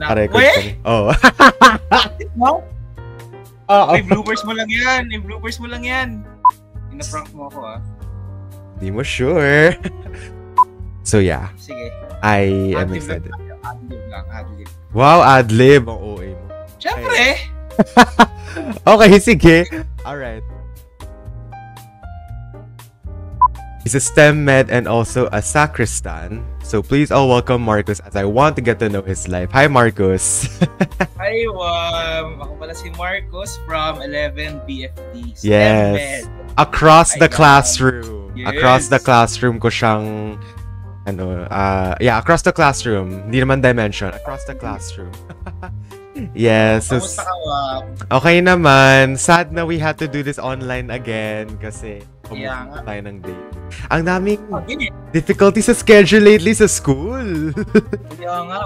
Record ka rin. Oo. No? Oo. May bloopers mo lang yan. Ina-prank mo ako, Di mo sure. So, yeah. Sige. I am excited. Adlib. Wow, adlib. Ang OA mo. Siyempre. Okay, sige. Alright. He's a STEM med and also a sacristan. So please all welcome Marcus as I want to get to know his life. Hi, Marcus. Hi, ako pala si Marcos from 11 BFD. Yes. STEM med. Across the classroom. Yes. Across the classroom ko siyang across the classroom. Hindi naman dimension. Across the classroom. Yes. Kamusta ka, Okay naman. Sad na we had to do this online again kasi pumunta tayo ng date. Ang daming difficulty sa schedule lately sa school. Kaya nga.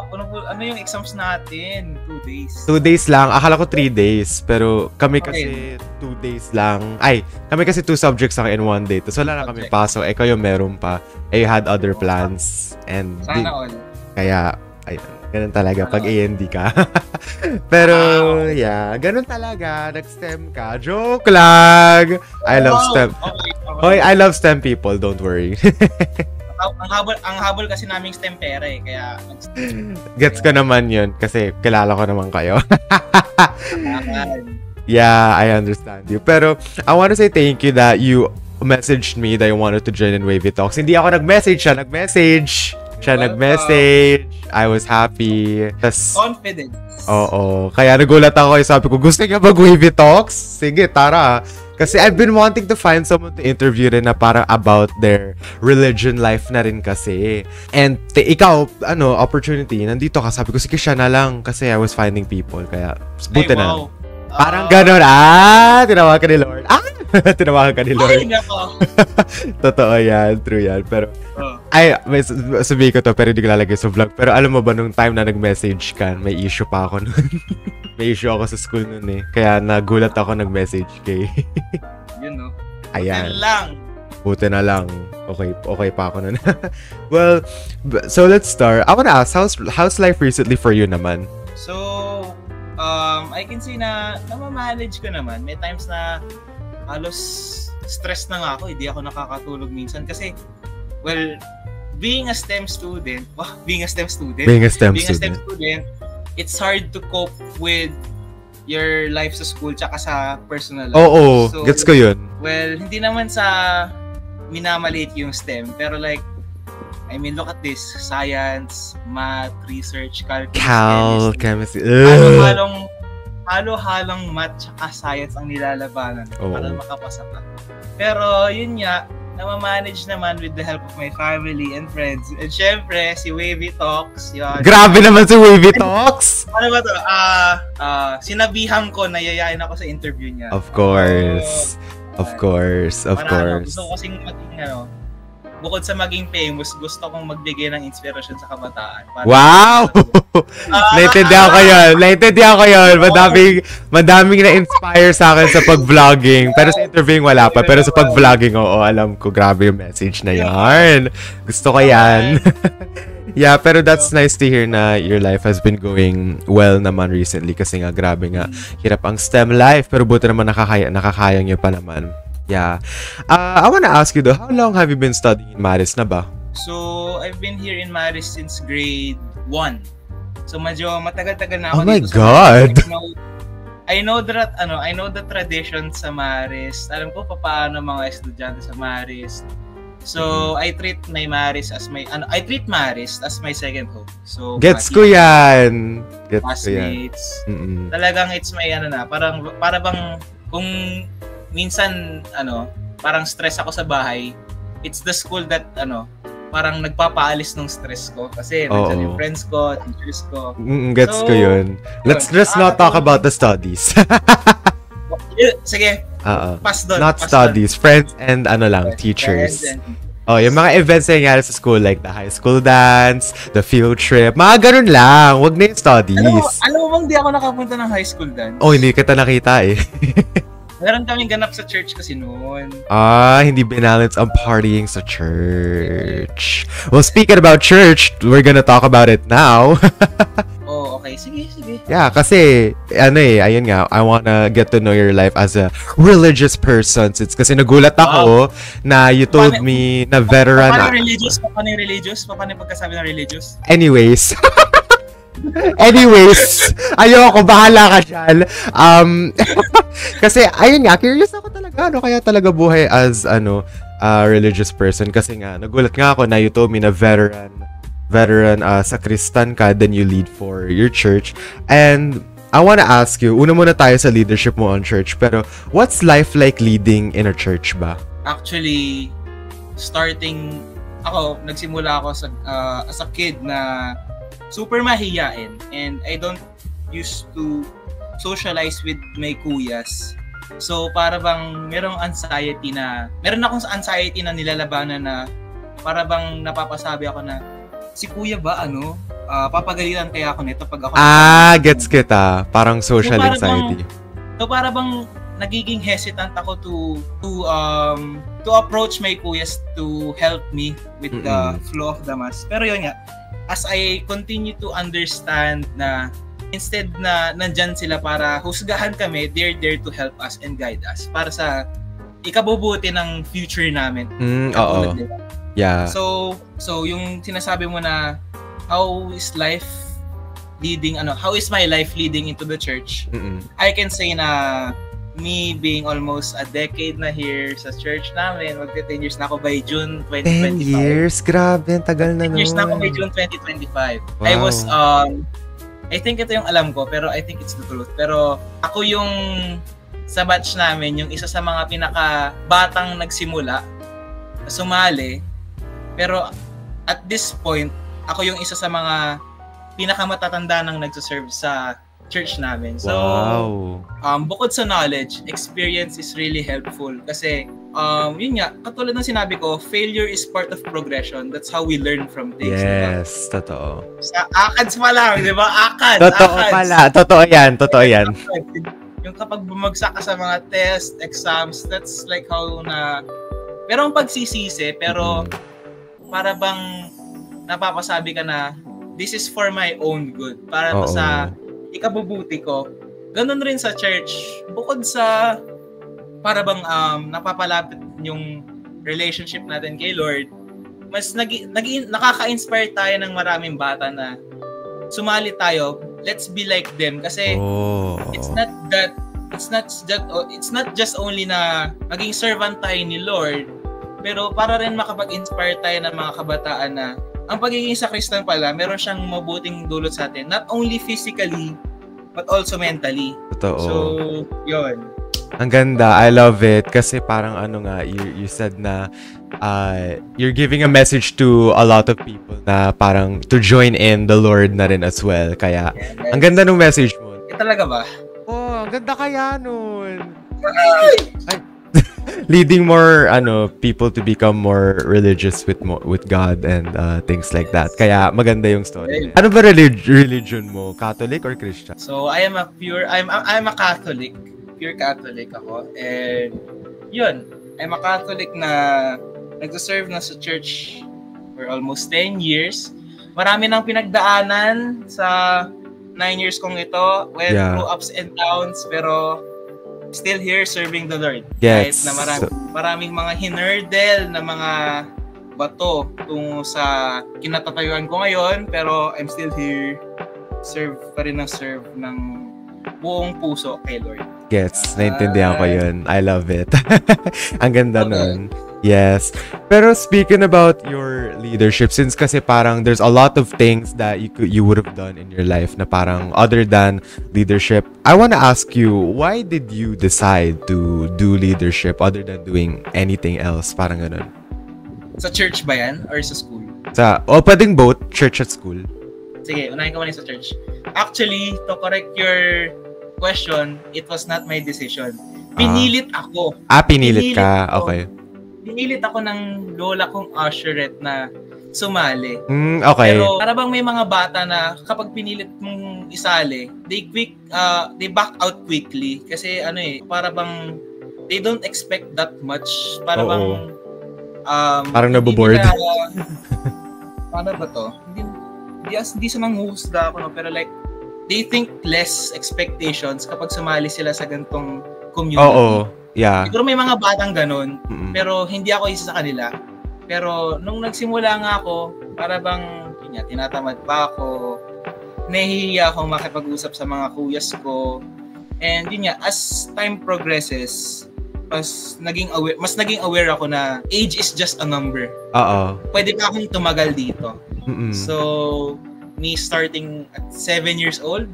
Ano yung exams natin? 2 days. 2 days lang. Akala ko 3 days. Pero kami kasi 2 days lang. Ay, kami kasi 2 subjects lang in 1 day. Tapos wala na kami paso. Kayo meron pa. You had other plans. And sana all. Kaya, ganun talaga pag A&D ka. Pero, yeah, ganun talaga. Nag-STEM ka. Joke lang! I love STEM. Okay. Hoy, I love STEM people. Don't worry. ang habol kasi naming STEM pera kaya Gets ko naman yun kasi kilala ko naman kayo. Yeah, I understand you. Pero, I want to say thank you that you messaged me that you wanted to join in Wavy Talks. Hindi ako nag-message. Siya nag-message. I was happy. Confidence. Oo. Kaya nagulat ako. Sabi ko, gusto niya mag-Wavy Talks? Sige, tara. Kasi I've been wanting to find someone to interview rin na para about their religion life na rin kasi. And ikaw, opportunity, nandito ka. Sabi ko, sige siya na lang kasi I was finding people. Kaya, buti na. Parang gano'n. Tinawagan ka ni Lord. Tinawagan ka ni Lord. Ay, nako. Totoo yan. True yan. Pero, sabihin ko to pero hindi ko lalagay sa vlog. Pero alam mo ba nung time na nag-message ka, may issue pa ako nun. May issue ako sa school nun Kaya nagulat ako nag-message kay. Yun no. Ayan. Buti na lang. Okay pa ako nun. Well, so let's start. I wanna ask, how's life recently for you naman? So, I can say na namamanage ko naman. May times na halos stress na nga ako. Hindi ako nakakatulog minsan kasi, well, being a STEM student, it's hard to cope with your life sa school tsaka sa personal life. Oo, so, gets ko yun. Well, hindi naman sa minamaliit yung STEM, pero like, I mean, look at this. Science, math, research, calculus, chemistry. Halo-halong math tsaka science ang nilalabanan para makapasa ka. Pero yun nga, namamanage naman with the help of my family and friends. And syempre, si Wavy Talks. Yun. Grabe naman si Wavy Talks! Ano ba to? Sinabihan ko na yayain ako sa interview niya. Of course. Of course. Gusto ko kasing maging, bukod sa maging famous, gusto kong magbigay ng inspirasyon sa kabataan. Wow! Naintindihan ko yun. Madaming na-inspire sa akin sa pag-vlogging. Pero sa interviewing wala pa. Pero sa pag-vlogging, alam ko, grabe yung message na yarn. Gusto ko yan. Yeah, pero that's nice to hear na your life has been going well naman recently. Kasi nga, grabe nga. Hirap ang STEM life. Pero buti naman nakakaya nyo pa naman. Yeah. I wanna ask you though, how long have you been studying in Maris na ba? So, I've been here in Maris since grade 1. So, medyo matagal-tagal na ako dito. Oh my God! I know the tradition sa Maris. Alam ko paano mga estudyante sa Maris. So, I treat Maris as my second home. So, gets ko yan. Classmates. Talagang it's my para bang kung minsan parang stress ako sa bahay, it's the school that parang nagpapaalis ng stress ko kasi nandiyan yung friends ko, teachers ko. Gets ko yun. Let's just not talk about the studies. Sige. Pass doon. Not studies, friends and teachers. Yung mga events na nangyari sa school like the high school dance, the field trip, mga ganun lang. Wag na yung studies. Alam mo bang di ako nakapunta ng high school dance? Hindi kita nakita Meron kaming ganap sa church kasi noon. Hindi binalance ang partying sa church. Well, speaking about church, we're gonna talk about it now. Okay, sige. Yeah, kasi, ayun nga, I wanna get to know your life as a religious person. Kasi nagulat ako na you told me na veteran. Paano religious? Paano yung pagkasabi ng religious? Anyways, ayoko, bahala ka dyan. Kasi, ayun nga, curious ako talaga, ano kaya talaga buhay as, religious person. Kasi nga, nagulat nga ako na you told me na veteran, sakristan ka, then you lead for your church. And, I wanna ask you, una muna tayo sa leadership mo on church, pero, what's life like leading in a church ba? Actually, nagsimula ako as a kid na super mahiyain, and I don't used to socialize with my kuyas. So para bang meron akong anxiety na nilalabanan na para bang napapasabi ako na si kuya ba papagalitan kaya ako nito pag ako gets kita, parang social anxiety. So para bang nagiging hesitant ako to approach my kuyas to help me with the flow of the mass. Pero yun nga, as I continue to understand na instead na nandyan sila para husgahan kami, they're there to help us and guide us para sa ikabubuti ng future namin. Oo. Yeah. So yung sinasabi mo na how is my life leading into the church? I can say na me being almost a decade na here sa church namin, magte-10 years na ako by June 2025. 10 years? Grabe, ang tagal na 10 years na ako by June 2025. Wow. I was, I think ito yung alam ko, pero I think it's the truth. Pero ako yung, sa batch namin, yung isa sa mga pinaka-batang nagsimula, sumali. Pero at this point, ako yung isa sa mga pinaka-matatanda nang nagsaserve sa church namin. So, bukod sa knowledge, experience is really helpful kasi yun nga, katulad ng sinabi ko, failure is part of progression. That's how we learn from things. Yes, diba? Totoo. Sa ACADS pa lang, di ba? Totoo pala. Totoo yan. Yung kapag bumagsak ka sa mga test, exams, that's like how na merong pagsisisi, pero para bang napapasabi ka na this is for my own good. Para to sa ikabubuti ko. Ganun rin sa church. Bukod sa para bang napapalapit yung relationship natin kay Lord, mas nakaka-inspire tayo ng maraming bata na sumali tayo. Let's be like them kasi it's not just only na maging servant tayo ni Lord, pero para rin makapag-inspire tayo ng mga kabataan na ang pagiging sakristan pala, meron siyang mabuting dulot sa atin. Not only physically, but also mentally. Totoo. So, yun. Ang ganda. I love it. Kasi parang you said na you're giving a message to a lot of people na parang to join in the Lord na rin as well. Kaya, ang ganda ng message mo. Talaga ba? Ang ganda kaya nun. Leading more people to become more religious with God and things like that. Kaya maganda yung story. Ano ba religion mo? Catholic or Christian? So I'm a Catholic. Pure Catholic ako. And yun, I'm a Catholic na nagsaserve na sa church for almost 10 years. Marami nang pinagdaanan sa 9 years kong ito. Went through ups and downs, pero still here serving the Lord. Yes. Kahit na maraming mga hinurdle na mga bato tungo sa kinatatayuan ko ngayon, pero I'm still here. Serve ng buong puso kay Lord. Gets, naintindihan ko yun. I love it. Ang ganda nun. Yes. Pero speaking about your leadership, since kasi parang there's a lot of things that you would have done in your life na parang other than leadership, I want to ask you, why did you decide to do leadership other than doing anything else? Parang ganun. Sa church ba yan? Or sa school? Pwedeng both, church at school. Sige, unahin ko muna sa church. Actually, to correct your question, it was not my decision. Pinilit ako. Pinilit ka. Okay. Pinilit ako ng lola kong usherette na sumali. Okay. Pero para bang may mga bata na kapag pinilit mong isali, they back out quickly kasi para bang they don't expect that much. Para bang parang naboboard. Paano ba to? Hindi sa manghuhusga ako, no? Pero like they think less expectations kapag sumali sila sa ganitong community. Oo. Yeah. Siguro may mga batang ganun, pero hindi ako isa sa kanila. Pero nung nagsimula nga ako, para bang tinatamad pa ako, nahihiya ako makipag-usap sa mga kuyas ko. And yun nga, as time progresses, mas naging aware ako na age is just a number. Oo. Pwede pa akong tumagal dito. So, me starting at 7 years old,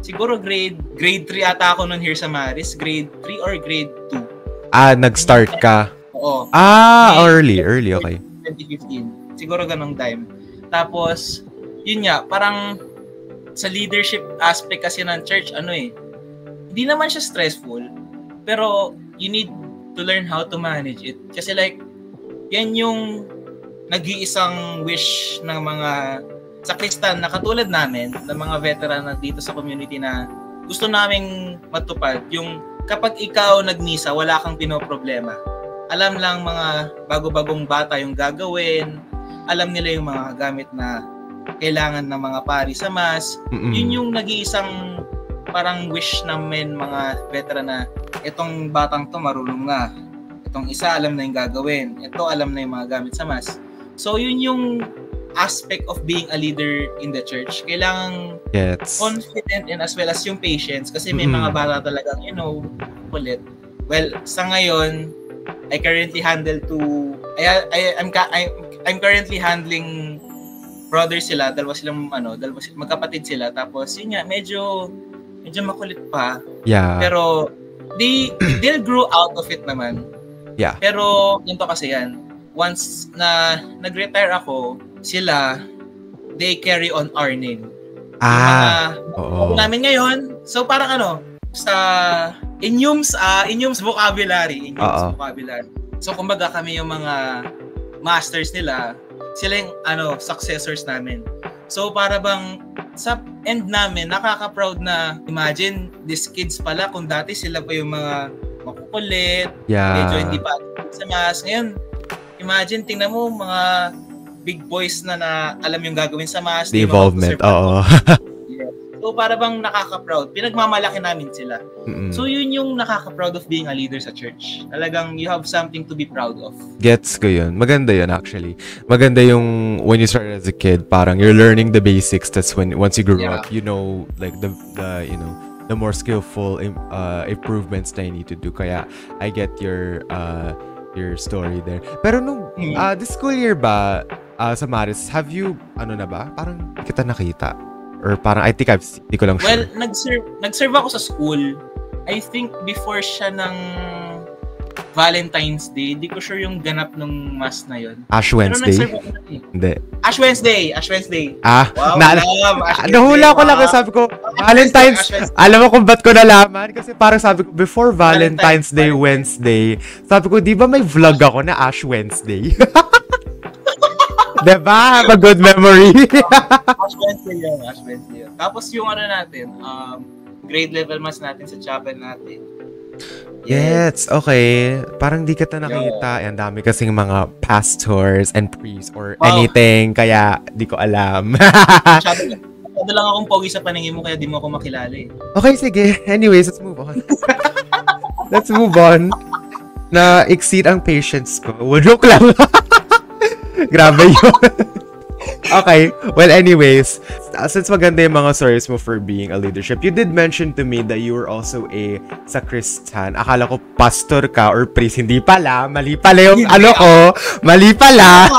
siguro grade 3 ata ako nun here sa Maris, grade 3 or grade 2. Nag-start ka? Oo. Early, okay. 2015. Siguro ganong time. Tapos, yun nga, parang sa leadership aspect kasi ng church, hindi naman siya stressful, pero you need to learn how to manage it. Kasi like, yan yung nag-iisang wish ng mga sakristan na katulad namin, ng mga veteran na dito sa community na gusto naming matupad, yung kapag ikaw nagmisa, wala kang pinoproblema. Alam lang mga bago-bagong bata yung gagawin, alam nila yung mga gamit na kailangan ng mga pari sa mass. Yun yung nag-iisang parang wish namin mga veteran na itong batang to marunong na. Itong isa alam na yung gagawin. Ito alam na yung mga gamit sa mass. So yun yung aspect of being a leader in the church. Kailangan confident and as well as yung patience kasi may mga bata talagang, kulit. Well, sa ngayon, I currently handle I'm currently handling brothers sila, dalawa silang magkapatid sila. Tapos yun nga, medyo makulit pa. Yeah. Pero they'll grow out of it naman. Yeah. Pero ganito kasi yan. Once na nag-retire ako, sila they carry on our name. Oo. Namin ngayon. So parang sa Inyum's vocabulary, vocabulary. So kumbaga kami yung mga masters nila, sila yung successors namin. So para bang sa end namin nakaka-proud na imagine these kids pala kung dati sila pa yung mga makukulit, medyo hindi pa sa mass. Ngayon, imagine tingnan mo mga big boys na alam yung gagawin sa mass, the involvement. Oo. So para bang nakaka-proud, pinagmamalaki namin sila. So yun yung nakaka-proud of being a leader sa church. Talagang you have something to be proud of. Gets ko yun. Maganda yun actually. Maganda yung when you started as a kid, parang you're learning the basics. That's when once you grow up, like the more skillful improvements na you need to do. Kaya I get your story there. Pero nung this school year ba sa Maris, have you na ba? Parang kita nakita. Or parang I think hindi ko lang sure. Well, nag-serve ako sa school. I think before siya ng Valentine's Day. Hindi ko sure yung ganap nung mass na yun. Ash Wednesday? Pero nag-serve ako na Hindi. Ash Wednesday. Wow, nahula ko lang. Sabi ko, Valentine's. Alam mo kung ba't ko nalaman? Kasi parang sabi ko, before Valentine's Day, Wednesday, sabi ko, di ba may vlog ako na Ash Wednesday? Diba? Have a good memory. Ash Wednesday yun. Tapos yung natin, grade level mass natin sa chapel natin. Yes, okay. Parang di kita nakita. Ang dami kasing mga pastors and priests or anything. Kaya di ko alam. Masyado lang akong pogi sa paningin mo kaya di mo ako makilala eh. Okay, sige. Anyways, let's move on. Let's move on. Na-exceed ang patience ko. Joke lang. Grabe yun. Okay. Well, anyways, since maganda yung mga stories mo for being a leadership, you did mention to me that you were also a sacristan. Akala ko pastor ka or priest. Hindi pala. Mali pala yung Mali pala.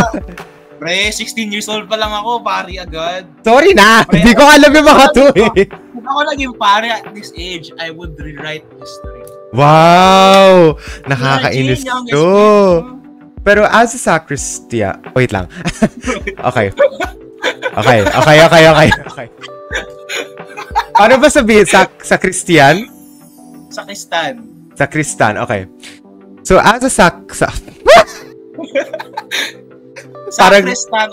Pre, 16 years old pa lang ako. Pari agad. Sorry na. Hindi ko alam yung mga to eh. Kung ako naging pari at this age, I would rewrite history. Wow! Nakakainis to. Pero as a sacristia, wait lang. Okay. Ano ba sabihin? Sacristan? Sacristan, okay. So as a sacristan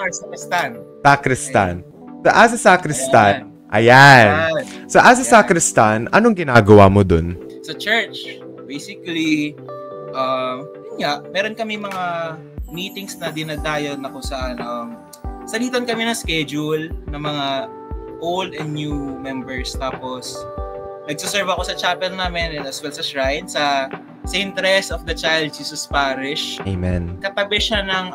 or sacristan? Sacristan. So as a sacristan, ayan. So as a sacristan, anong ginagawa mo dun? Sa church, basically, meron kami mga meetings na dinadayon na kung saan salitan kami ng schedule ng mga old and new members. Tapos, nagsaserve ako sa chapel namin and as well sa shrine sa St. Therese of the Child Jesus Parish. Amen. Katabi siya ng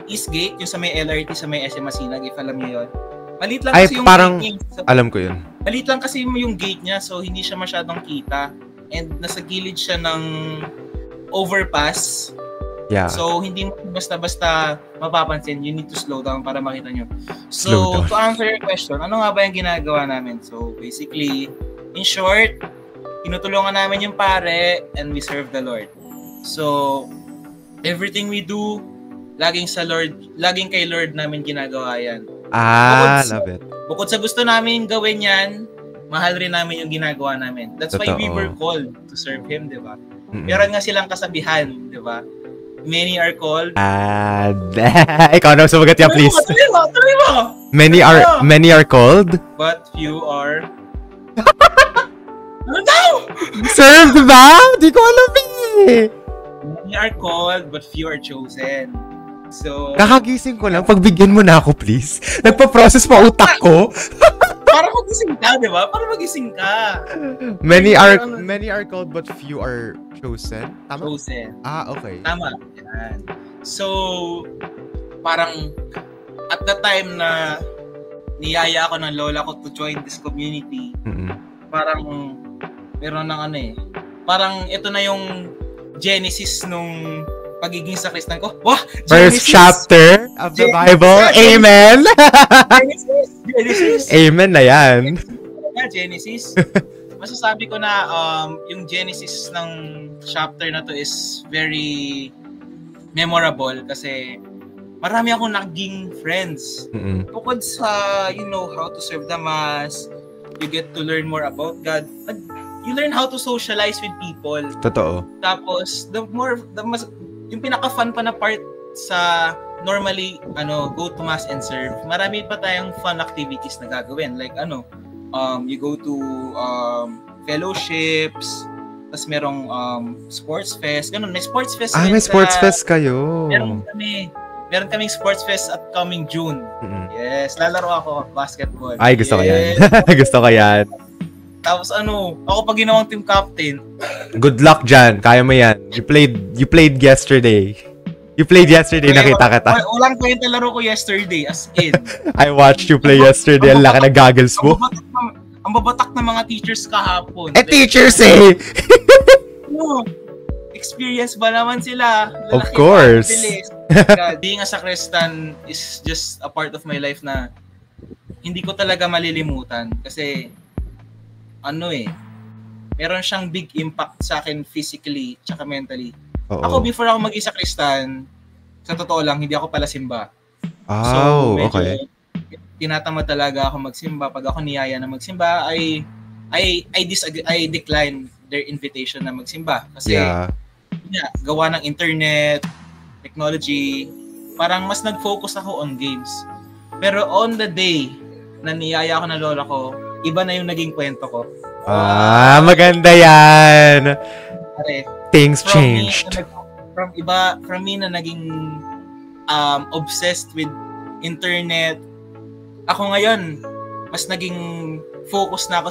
East Gate, yung sa may LRT, sa may SM Masinag, if alam niyo yun. Maliit lang kasi yung parang, gate niya. alam ko yun. Maliit lang kasi yung gate niya, so hindi siya masyadong kita. And nasa gilid siya ng overpass. Yeah. So, hindi mo basta-basta mapapansin. You need to slow down para makita nyo. So, to answer your question, ano nga ba yung ginagawa namin? So, basically, in short, tinutulungan namin yung pare and we serve the Lord. So, everything we do, laging kay Lord namin ginagawa yan. Love it. Bukod sa gusto namin gawin yan, mahal rin namin yung ginagawa namin. That's why we were called to serve Him, di ba? Meron nga silang kasabihan, di ba? Many are called. Ikaw na sumagat yan, please. Tuloy mo! Many are called. But few are... Ano daw? Served ba? Di ko alam eh. Many are called, but few are chosen. So... Kakagising ko lang. Pagbigyan mo na ako, please. Nagpa-process pa utak ko. Para magising ka, di ba? Para magising ka. Many are called, but few are chosen. Tama? Chosen. Okay. Tama. Yan. So, parang at the time na niyaya ako ng lola ko to join this community, parang meron ng parang ito na yung genesis nung pagiging sakristan ko. Wah! First chapter of the Bible. Amen! Genesis! Amen na yan. Genesis. Masasabi ko na yung genesis ng chapter na to is very memorable kasi marami akong naging friends. Bukod sa, how to serve the Mass, you get to learn more about God. You learn how to socialize with people. Totoo. Tapos, yung pinaka-fun pa na part sa normally, go to Mass and serve, marami pa tayong fun activities na gagawin. Like, you go to fellowships, tapos merong sports fest. Ganun, may sports fest. May sports fest kayo. Meron kaming sports fest at coming June. Yes, lalaro ako basketball. Ay, gusto ko yan. Gusto ko yan. Tapos ako pa ginawang team captain. Good luck dyan. Kaya mo yan. You played yesterday. Nakita kita. Walang kwenta laro ko yesterday, as in. I watched you play yesterday. Ang laki ng goggles mo. Ang babatak ng mga teachers kahapon. Teachers eh! Experience ba naman sila? Of course. Being a sacristan is just a part of my life na hindi ko talaga malilimutan. Kasi, meron siyang big impact sa akin physically tsaka mentally. Ako, before ako maging sacristan, sa totoo lang, hindi ako pala simba. So, okay. Tinatamad talaga ako magsimba. Pag ako niyaya na magsimba, I decline their invitation na magsimba. Kasi, gawa ng internet, technology, parang mas nag-focus ako on games. Pero on the day na niyaya ako ng lola ko, iba na yung naging kwento ko. Maganda yan. Things changed. From me na naging obsessed with internet, ako ngayon, mas naging focus na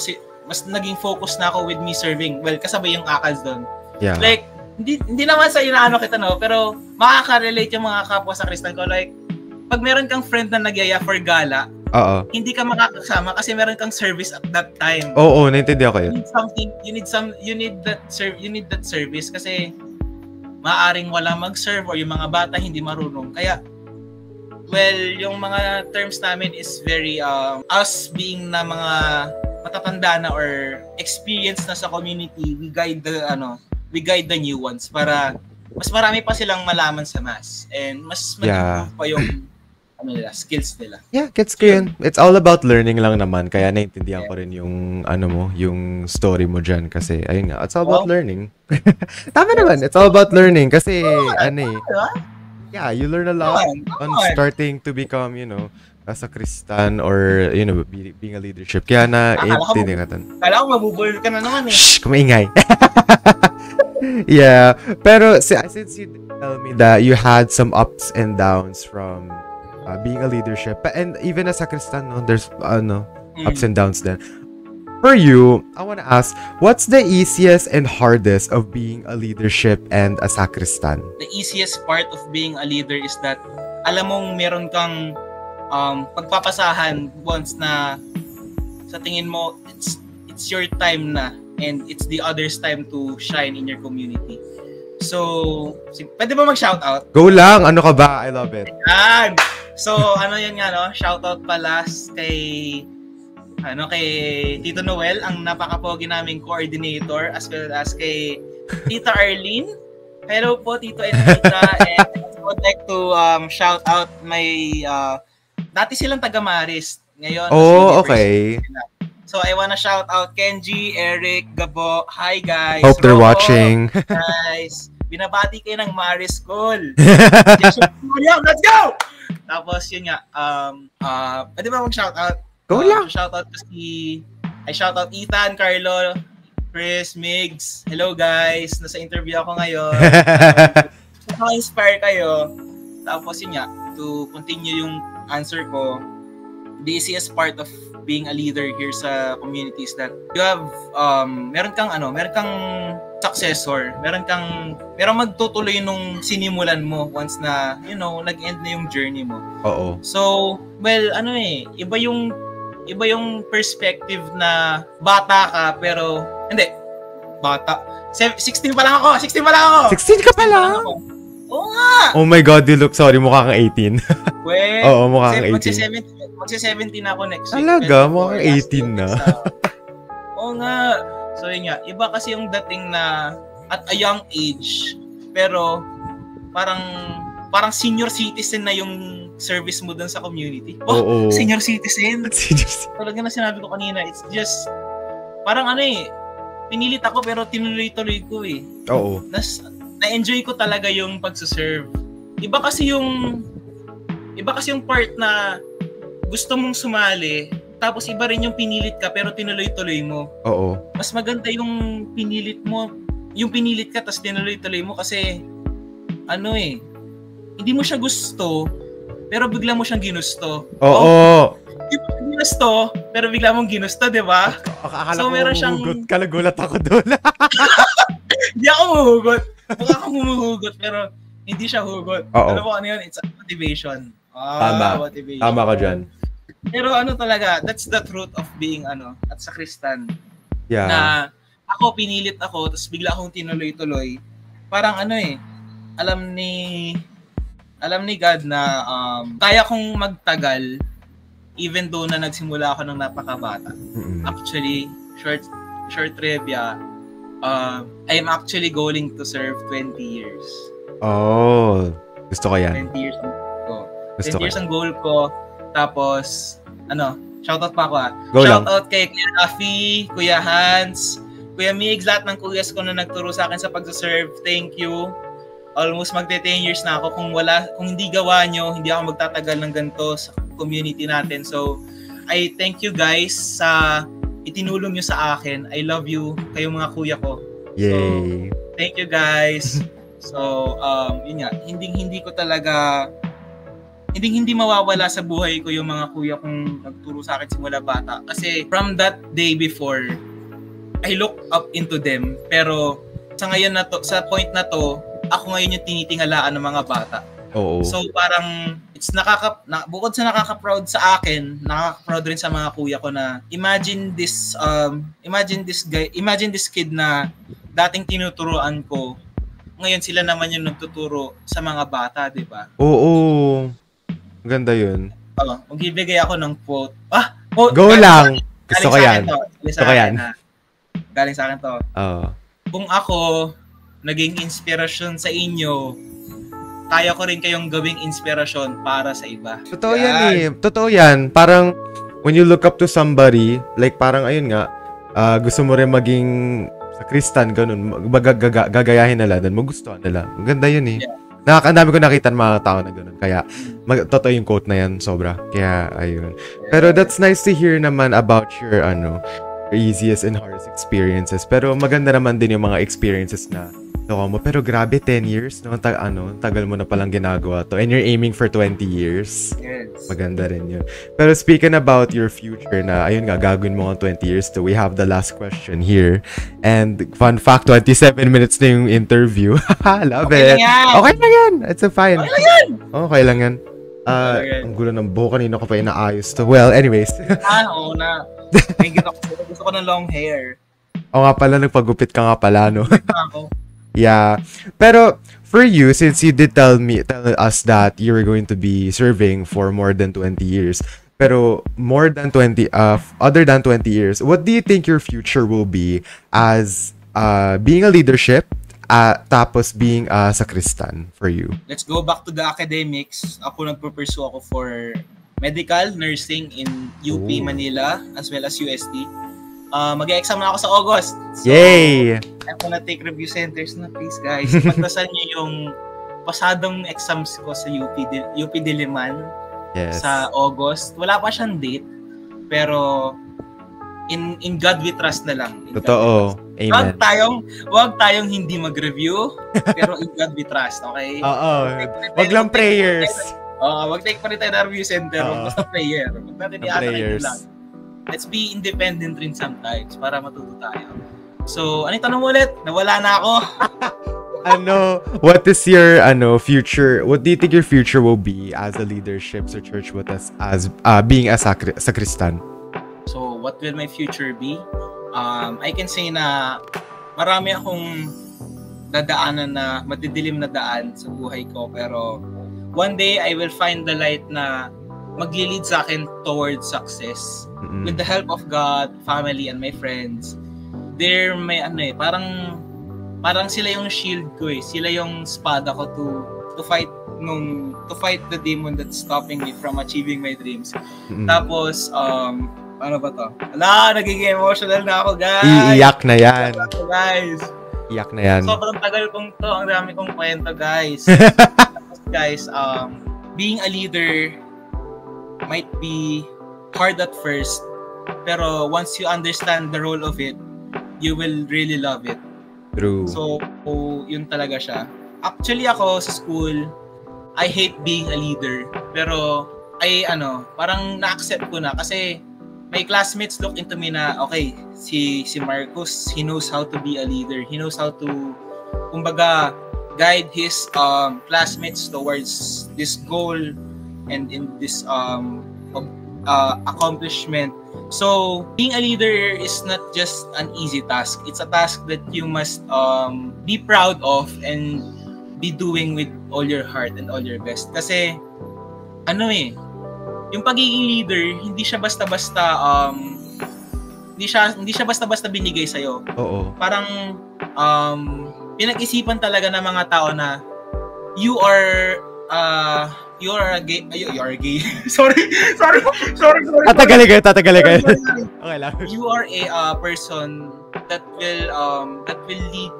ako with me serving. Well, kasabay yung akals doon. Yeah. Like, hindi naman sa inaano kita, pero makaka-relate yung mga kapwa sa Kristan ko. Like, pag meron kang friend na nagyaya for gala, hindi ka makakasama kasi meron kang service at that time. Oo, naintindihan ko yun. You need that service kasi maaaring wala mag-serve or yung mga bata hindi marunong. Kaya, yung mga terms namin is very, us being na mga matatanda na or experienced na sa community, we guide the new ones para mas marami pa silang malaman sa Mass and mas mag-improve pa yung skills nila. Yeah, gets ko yun. It's all about learning lang naman. Kaya naintindihan ko rin yung yung story mo dyan. Kasi, ayun nga, it's all about learning. Tama naman, it's all about learning. Kasi, yeah, you learn a lot on starting to become, as a Christian or, being a leadership. Kaya naintindihan ka tan. Kala ko mabubulol ka na naman eh. Shh! Kumaingay. Yeah. Pero, since you tell me that you had some ups and downs from being a leadership. And even as a Christian, no, there's ups and downs then. For you, I want to ask, what's the easiest and hardest of being a leadership and a sacristan? The easiest part of being a leader is that alam mong meron kang pagpapasahan once na sa tingin mo it's your time na and it's the others' time to shine in your community. So, pwede ba mag-shoutout? Go lang! Ano ka ba? I love it. Yan! So, yun nga, no? Shoutout pala kay Tito Noel, ang napaka-pogi naming coordinator, as well as kay Tita Arlene. Hello po, Tito and Tita. And I would like to shout out my, dati silang taga-Maris. Ngayon, okay. So, I wanna shout out Kenji, Eric, Gabo. Hi, guys. Hope they're watching. Guys, binabati kayo ng Maris School. Let's go! Tapos, yun nga, pwede ba mag-shout out? Go lang! Shout out I shout out Ethan, Carlo, Chris, Migs. Hello, guys. Nasa interview ako ngayon. Inspire kayo. Tapos, yun nga, to continue yung answer ko, the easiest part of being a leader here sa community is that you have meron kang successor, meron magtutuloy nung sinimulan mo once na nag-end na yung journey mo. Oo. So, well, iba yung perspective na bata ka pero hindi bata. 16 pa lang ako. 16 ka pa lang? Oo nga. Oh my God, you look, sorry, mukha kang 18. Well, oo, mukha kang 18. Magsi-17 na ako next week. Talaga? Mukhang 18 na. Oo nga. So yun nga, iba kasi yung dating na at a young age, pero parang senior citizen na yung service mo dun sa community. Oh, senior citizen? Talaga na sinabi ko kanina, it's just, parang pinilit ako pero tinuloy-tuloy ko eh. Oo. Na-enjoy ko talaga yung pagsuserve. Iba kasi yung part na gusto mong sumali, tapos iba rin yung pinilit ka pero tinuloy-tuloy mo. Oo. Mas maganda yung pinilit ka tapos tinuloy-tuloy mo kasi hindi mo siya gusto pero bigla mo siyang ginusto. Oo. Hindi mo ginusto pero bigla mong ginusto, di ba? So meron siyang kalagulat ako doon. Hindi ako huhugot. Mukha akong humuhugot pero hindi siya hugot. Ano po yun? It's a motivation. Motivation. Tama ka dyan. Pero talaga, that's the truth of being at sakristan. Yeah. Na ako, pinilit ako, tapos bigla akong tinuloy-tuloy. Parang alam ni God na kaya kong magtagal even though na nagsimula ako ng napakabata. Mm-hmm. Actually, short trivia, I'm actually going to serve 20 years. Oh, gusto ko yan. 20 years ko. 20 years ang goal ko. Tapos, shoutout pa ako Shoutout kay Kuya Rafi, Kuya Hans, Kuya Migs, lahat ng kuyas ko na nagturo sa akin sa pag-serve. Thank you. Almost magte-10 years na ako. Kung hindi gawa nyo, hindi ako magtatagal ng ganito sa community natin. So, I thank you guys sa itinulong nyo sa akin. I love you, kayong mga kuya ko. Yay! So, thank you guys. So, yun nga, hindi ko talaga hindi mawawala sa buhay ko yung mga kuya kong nagturo sa akin simula bata. Kasi from that day before, I look up into them. Pero sa ngayon na to, sa point na to, ako ngayon yung tinitingalaan ng mga bata. Oo. So parang it's bukod sa nakaka-proud sa akin, nakaka-proud rin sa mga kuya ko na imagine this kid na dating tinuturuan ko. Ngayon sila naman yung nagtuturo sa mga bata, 'di ba? Oo. Ganda 'yun. Magbibigay ako ng quote. Go lang. Gusto ko 'yan. Gusto ko 'yan. Galing sa akin 'to. Oo. Kung ako naging inspirasyon sa inyo, kaya ko rin kayong gawing inspirasyon para sa iba. Totoo yan eh. Totoo yan. Parang, when you look up to somebody, like parang ayun nga, gusto mo rin maging sakristan, ganun, gagayahin nila, then magustuhan nila. Maganda yun eh. Yeah. Ang dami ko nakita ng mga tao na ganun. Kaya, totoo yung quote na yan, sobra. Kaya, ayun. Pero that's nice to hear naman about your easiest and hardest experiences. Pero maganda naman din yung mga experiences na Loko mo. Pero grabe, 10 years, no? Tagal mo na palang ginagawa to. And you're aiming for 20 years. Yes. Maganda rin yun. Pero speaking about your future na, ayun nga, gagawin mo ang 20 years to, we have the last question here. And fun fact, 27 minutes na yung interview. Love Okay it. lang yan. Okay lang yan. It's a fine. Okay lang yan. Okay lang yan. Ang gulo ng buhok. Kanina ko pa inaayos to. Well, anyways. Oo na. Thank you. Gusto ko ng long hair. O nga pala, nagpagupit ka nga pala, no? Ako. Yeah. Pero for you, since you did tell us that you were going to be serving for more than 20 years, pero other than 20 years, what do you think your future will be as being a leadership, tapos being a sacristan for you? Let's go back to the academics. Ako nagpo-pursue ako for medical nursing in UP Manila as well as UST. Mag-e-exam na ako sa August. So, yay! I'm gonna take review centers na, please guys. Pagdasan niyo yung pasadong exams ko sa UP Diliman sa August. Wala pa siyang date, pero in God we trust na lang. Totoo. Amen. Wag tayong hindi mag-review, pero in God we trust, okay? Oo. Wag lang prayers. Wag take pa rin tayo na review center, basta prayer. Wag natin i-attract lang. Let's be independent rin sometimes para matuto tayo. So, ano yung tanong mo ulit? Nawala na ako. What is your future? What do you think your future will be as a leadership sa church with us as being a sacristan? So, what will my future be? I can say na marami akong dadaanan na madidilim na daan sa buhay ko, pero one day I will find the light na magli-lead sa akin towards success. With the help of God, family, and my friends. They're may parang sila yung shield ko eh. Sila yung espada ko to fight the demon that's stopping me from achieving my dreams. Tapos ano ba to? Nagiging emotional na ako, guys. Iiyak na yan. Guys. Iyak na yan. Sobrang tagal kong to. Ang dami kong kwento, guys. Tapos, guys, being a leader might be hard at first, pero once you understand the role of it, you will really love it. True. So, yun talaga siya. Actually, ako sa school, I hate being a leader. Pero, parang na-accept ko na kasi my classmates look into me na, okay, si Marcus, he knows how to be a leader. He knows how to, kumbaga, guide his classmates towards this goal and in this accomplishment. So, being a leader is not just an easy task. It's a task that you must be proud of and be doing with all your heart and all your best. Kasi, yung pagiging leader, hindi siya basta-basta hindi siya basta-basta binigay sa'yo. Oo. Parang pinag-isipan talaga ng mga tao na you are a gay. Sorry. Tatagalin kayo. Okay lang. You are a person that will lead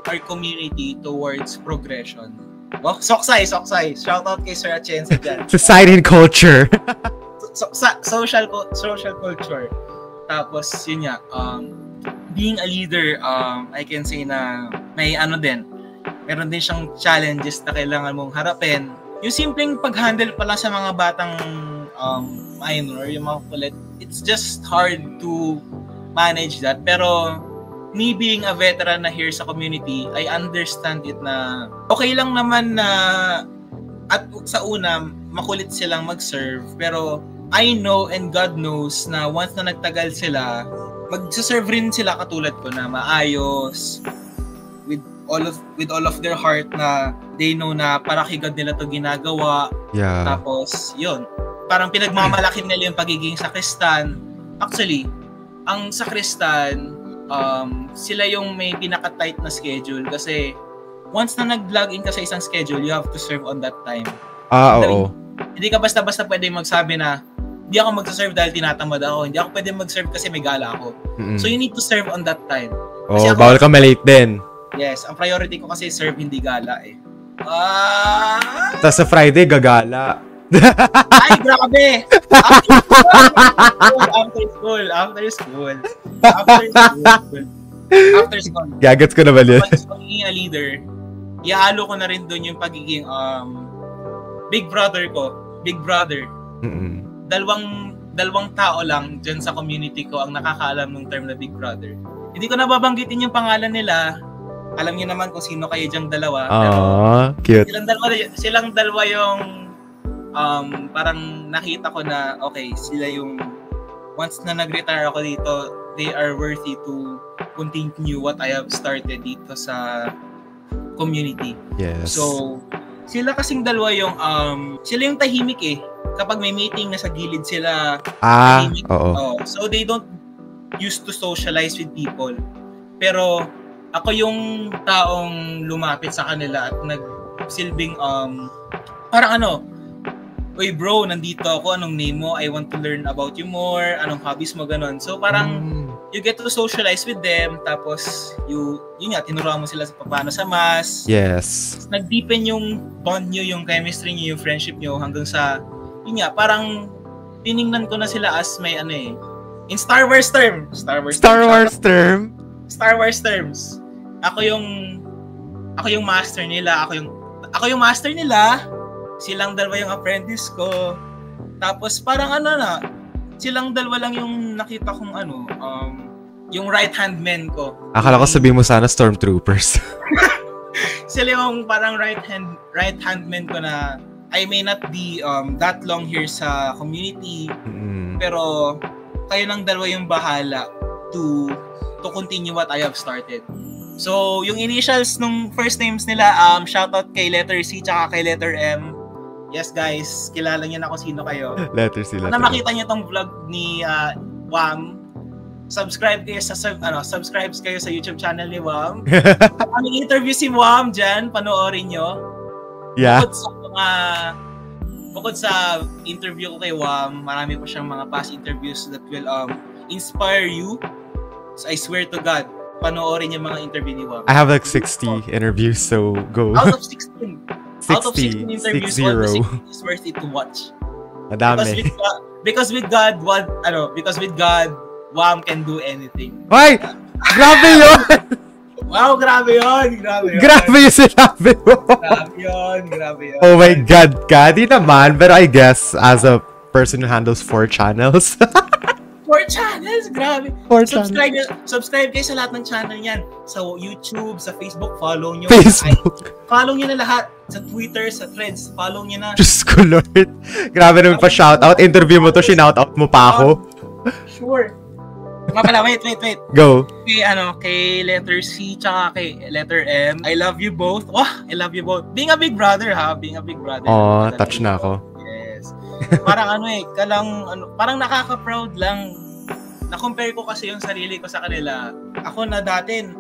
our community towards progression. Oh, Soksay. Shout out kay Sir Atienza dyan. Society and culture. Social culture. Tapos yun nga, being a leader, I can say na may meron din siyang challenges na kailangan mong harapin. Yung simpleng pag-handle pala sa mga batang minor, yung mga kulit, it's just hard to manage that. Pero me being a veteran na here sa community, I understand it na okay lang naman na at sa una, makulit silang mag-serve. Pero I know and God knows na once na nagtagal sila, mag-serve rin sila katulad ko na maayos, with all of their heart na they know na para kay God nila to ginagawa. Yeah. Tapos, yun. Parang pinagmamalaki nila yung pagiging sakristan. Actually, ang sakristan, sila yung may pinaka-tight na schedule kasi once na nag-log in ka sa isang schedule, you have to serve on that time. Oo. Hindi ka basta-basta pwede magsabi na hindi ako magsaserve dahil tinatamad ako. Hindi ako pwede mag-serve kasi may gala ako. Mm-hmm. So you need to serve on that time. Kasi bawal ka malate din. Yes, ang priority ko kasi serve, hindi gala eh. Tapos sa Friday, gagala. Ay, grabe! After school. After school. Gagets ko naman yun. Pag magiging a leader, ihalo ko na rin doon yung pagiging big brother ko. Big brother. Dalawang tao lang dyan sa community ko ang nakakaalam ng term na big brother. Hindi ko nababanggitin yung pangalan nila. Alam niyo naman kung sino kayo dyang dalawa. Cute. Silang dalawa yung parang nakita ko na okay, sila yung once na nag-retire ako dito, they are worthy to continue what I have started dito sa community. Yes. So, sila kasing dalawa yung sila yung tahimik eh. Kapag may meeting, nasa gilid sila. Tahimik. Oo. So, they don't used to socialize with people. Pero, ako yung taong lumapit sa kanila at nagsilbing parang uy bro, nandito ako, anong name mo? I want to learn about you more, anong hobbies mo, ganon. So parang you get to socialize with them, tapos yun nga, tinuruan mo sila sa paano sa mass. Yes. Nag-deepen yung bond nyo, yung chemistry nyo, yung friendship nyo, hanggang sa, yun nga, parang tiningnan ko na sila as may in Star Wars terms, ako yung master nila, ako yung master nila. Silang dalawa yung apprentice ko. Tapos parang silang dalawa lang yung nakita kong yung right hand man ko. Akala ko sabihin mo sana stormtroopers. Sila yung parang right hand man ko na I may not be that long here sa community, pero kayo lang dalawa yung bahala to continue what I have started. So, yung initials nung first names nila, shoutout kay letter C tsaka kay letter M. Yes guys, kilala niyo na kung sino kayo. Letter C, letter M. Makita niyo tong vlog ni Wam, subscribe kayo sa YouTube channel ni Wam. Aming interview si Wam dyan, panoorin nyo. Yeah. Bukod sa interview ko kay Wam, marami pa siyang mga past interviews that will inspire you. So I swear to God, panoorin yung mga interview ni Wam. I have like 60 interviews, so go. Out of 16 interviews, 60 is worth it to watch. Madami. Because with God, Wam can do anything. Ay! Grabe yun! Wow, grabe yun! Grabe yung sinabi mo! Grabe yun. Oh my God, Di naman, pero I guess as a person who handles 4 channels. 4 channels, grabe. 4 channels. Subscribe kayo sa lahat ng channel niyan. Sa YouTube, sa Facebook, follow nyo. Follow nyo na lahat. Sa Twitter, sa Threads, follow nyo na. Diyos ko, Lord. Grabe naman pa shoutout. Interview mo to, shoutout mo pa ako. Sure. Nga pala, wait. Go. Kay letter C tsaka kay letter M. I love you both. I love you both. Being a big brother, ha? Being a big brother. Touch na ako. Parang parang nakaka-proud lang. Na-compare ko kasi yung sarili ko sa kanila. Ako na dati,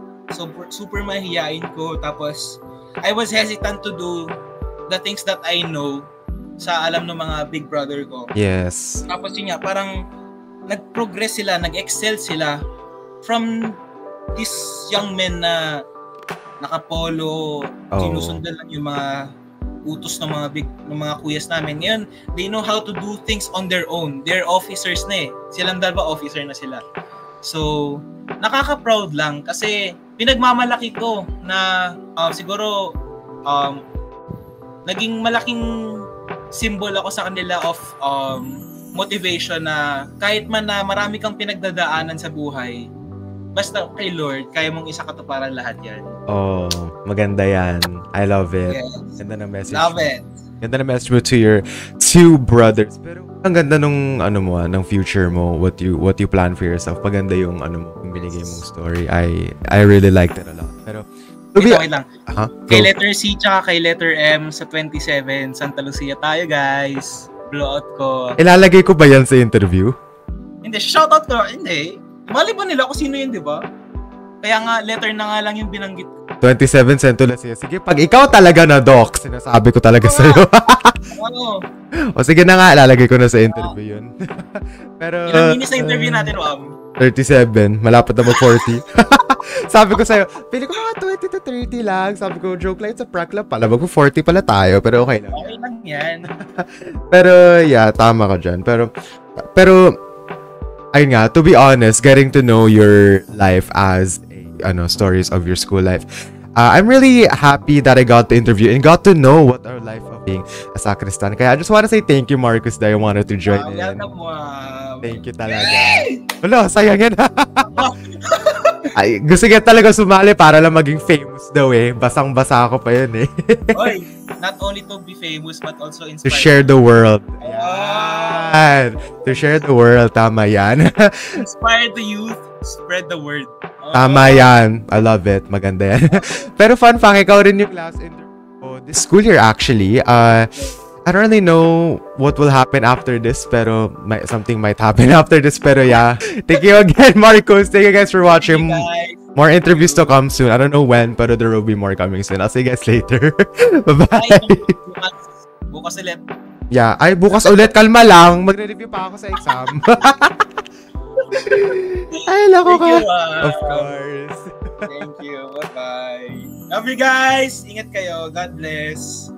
super mahihain ko. Tapos, I was hesitant to do the things that I know sa alam ng mga big brother ko. Yes. Tapos yun nga, parang nag-progress sila, nag-excel sila from these young men na nakapolo, sinusundan lang yung mga utos ng mga kuyas namin. Ngayon, they know how to do things on their own. They're officers na eh. Silang dalawa officer na sila. So, nakaka-proud lang kasi pinagmamalaki ko na siguro naging malaking symbol ako sa kanila of motivation na kahit man na marami kang pinagdadaanan sa buhay, basta kay Lord, kaya mong isakatuparan lahat yan. Oh, maganda yan. I love it. Yes. Ganda ng message. Love it. Ganda ng message mo to your 2 brothers. Pero ang ganda nung ng future mo, what you plan for yourself. Maganda yung yung binigay mong story. I really liked it a lot. Pero wait lang. Kay letter C tsaka kay letter M sa 27 Santa Lucia tayo, guys. Blowout ko. Ilalagay ko ba yan sa interview? Hindi, shoutout ko. Hindi. Mali ba nila kung sino yun, di ba? Kaya nga, letter na nga lang yung binanggit ko. 27 Santa Lucia. Sige, pag ikaw talaga na, Doc, sinasabi ko talaga sa'yo. O sige na nga, ilalagay ko na sa interview yun. Pero ilang minutes na interview natin, Wam? 37. Malapit na mag-40. Sabi ko sa'yo, pili ko mga 20 to 30 lang. Sabi ko, joke lang, it's a prank lang pala. Mag-40 pala tayo, pero okay lang. Okay lang yan. Pero, yeah, tama ka dyan. Pero, ayun nga, to be honest, getting to know your life as stories of your school life. I'm really happy that I got to interview and got to know what our life of being a sacristan. Kaya I just want to say thank you, Marcus, that I wanted to join in. Thank you talaga. Wala, sayang yan. Ay, gusto niya talaga sumali para lang maging famous daw eh. Basang-basa ako pa yun eh. Oy, not only to be famous but also inspire. To share the world. Yan. To share the world. Tama yan. Inspire the youth. Spread the word. Tama yan. I love it. Maganda yan. Pero fun fact, ikaw rin yung last interview this school year actually. I don't really know what will happen after this, pero something might happen after this, pero yeah. Thank you again, Marcos. Thank you guys for watching. More interviews to come soon. I don't know when, pero there will be more coming soon. I'll see you guys later. Bye-bye. Bukas ulit. Yeah. Ay, bukas ulit. Kalma lang. Magre-review pa ako sa exam. Ay, lako ka. Of course. Thank you. Bye-bye. Love you guys. Ingat kayo. God bless.